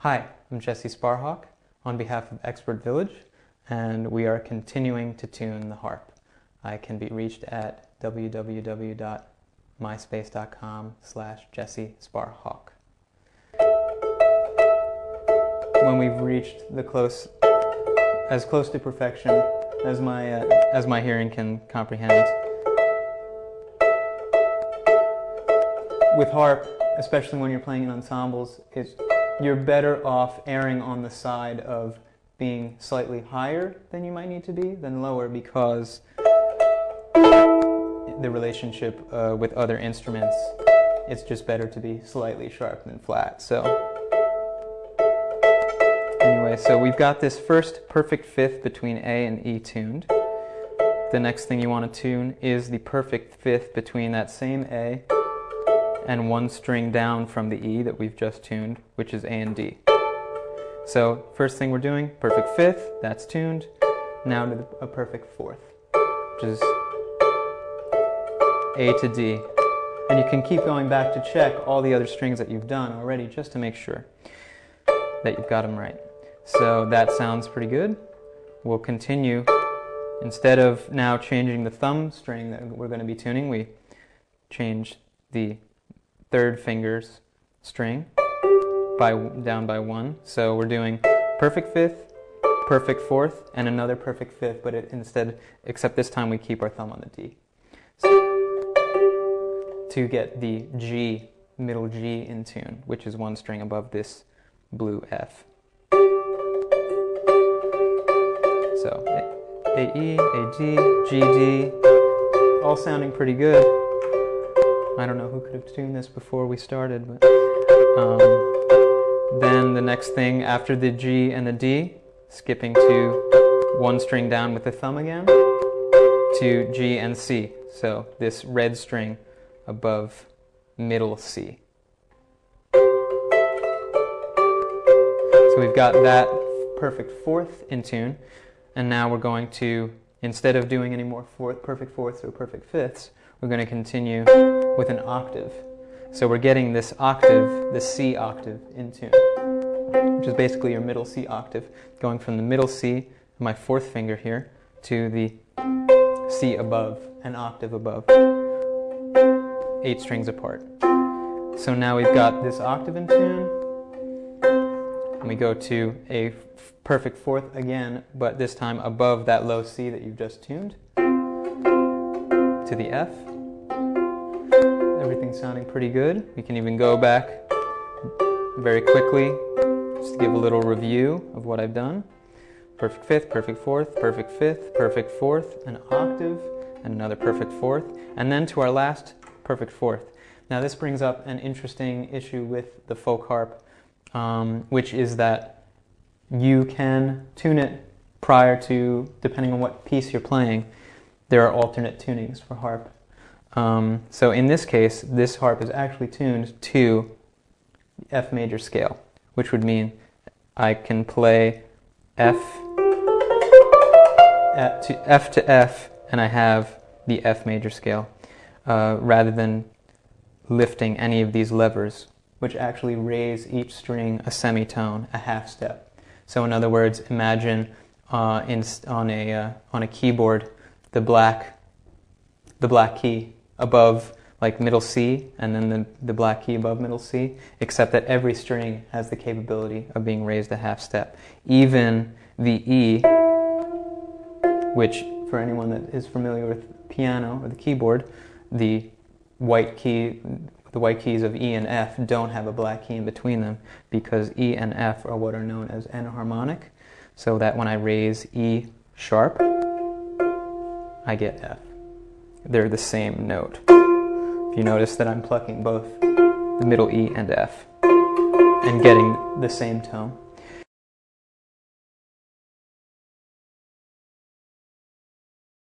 Hi, I'm Jesse Sparhawk on behalf of Expert Village, and we are continuing to tune the harp. I can be reached at www.myspace.com/Jesse Sparhawk. When we've reached as close to perfection as my hearing can comprehend, with harp, especially when you're playing in ensembles, you're better off erring on the side of being slightly higher than you might need to be than lower, because the relationship with other instruments, it's just better to be slightly sharp than flat. So anyway, so we've got this first perfect fifth between A and E tuned. The next thing you want to tune is the perfect fifth between that same A and one string down from the E that we've just tuned, which is A and D. So first thing we're doing, perfect fifth, that's tuned. Now to a perfect fourth, which is A to D. And you can keep going back to check all the other strings that you've done already, just to make sure that you've got them right. So that sounds pretty good. We'll continue. Instead of now changing the thumb string that we're going to be tuning, we change the third finger's string down by one. So we're doing perfect fifth, perfect fourth, and another perfect fifth, but except this time we keep our thumb on the D. So, to get the G, middle G in tune, which is one string above this blue F. So A, E, A, D, G, D, all sounding pretty good. I don't know who could have tuned this before we started, but then the next thing after the G and the D, skipping to one string down with the thumb again, to G and C. So this red string above middle C. So we've got that perfect fourth in tune, and now we're going to, instead of doing any more perfect fourths or perfect fifths, we're going to continue with an octave. So we're getting this octave, the C octave, in tune, which is basically your middle C octave, going from the middle C, my fourth finger here, to the C above, an octave above, 8 strings apart. So now we've got this octave in tune, and we go to a perfect fourth again, but this time above that low C that you've just tuned, to the F. Everything's sounding pretty good. We can even go back very quickly just to give a little review of what I've done. Perfect fifth, perfect fourth, perfect fifth, perfect fourth, an octave, and another perfect fourth, and then to our last perfect fourth. Now this brings up an interesting issue with the folk harp, which is that you can tune it prior to, depending on what piece you're playing, there are alternate tunings for harp. So in this case, this harp is actually tuned to the F major scale, which would mean I can play F to F, and I have the F major scale, rather than lifting any of these levers, which actually raise each string a semitone, a half step. So in other words, imagine on a keyboard, the black key above like middle C, and then the black key above middle C, except that every string has the capability of being raised a half step. Even the E, which for anyone that is familiar with piano or the keyboard, the white keys of E and F don't have a black key in between them, because E and F are what are known as enharmonic, so that when I raise E sharp, I get F. They're the same note. If you notice that I'm plucking both the middle E and F and getting the same tone.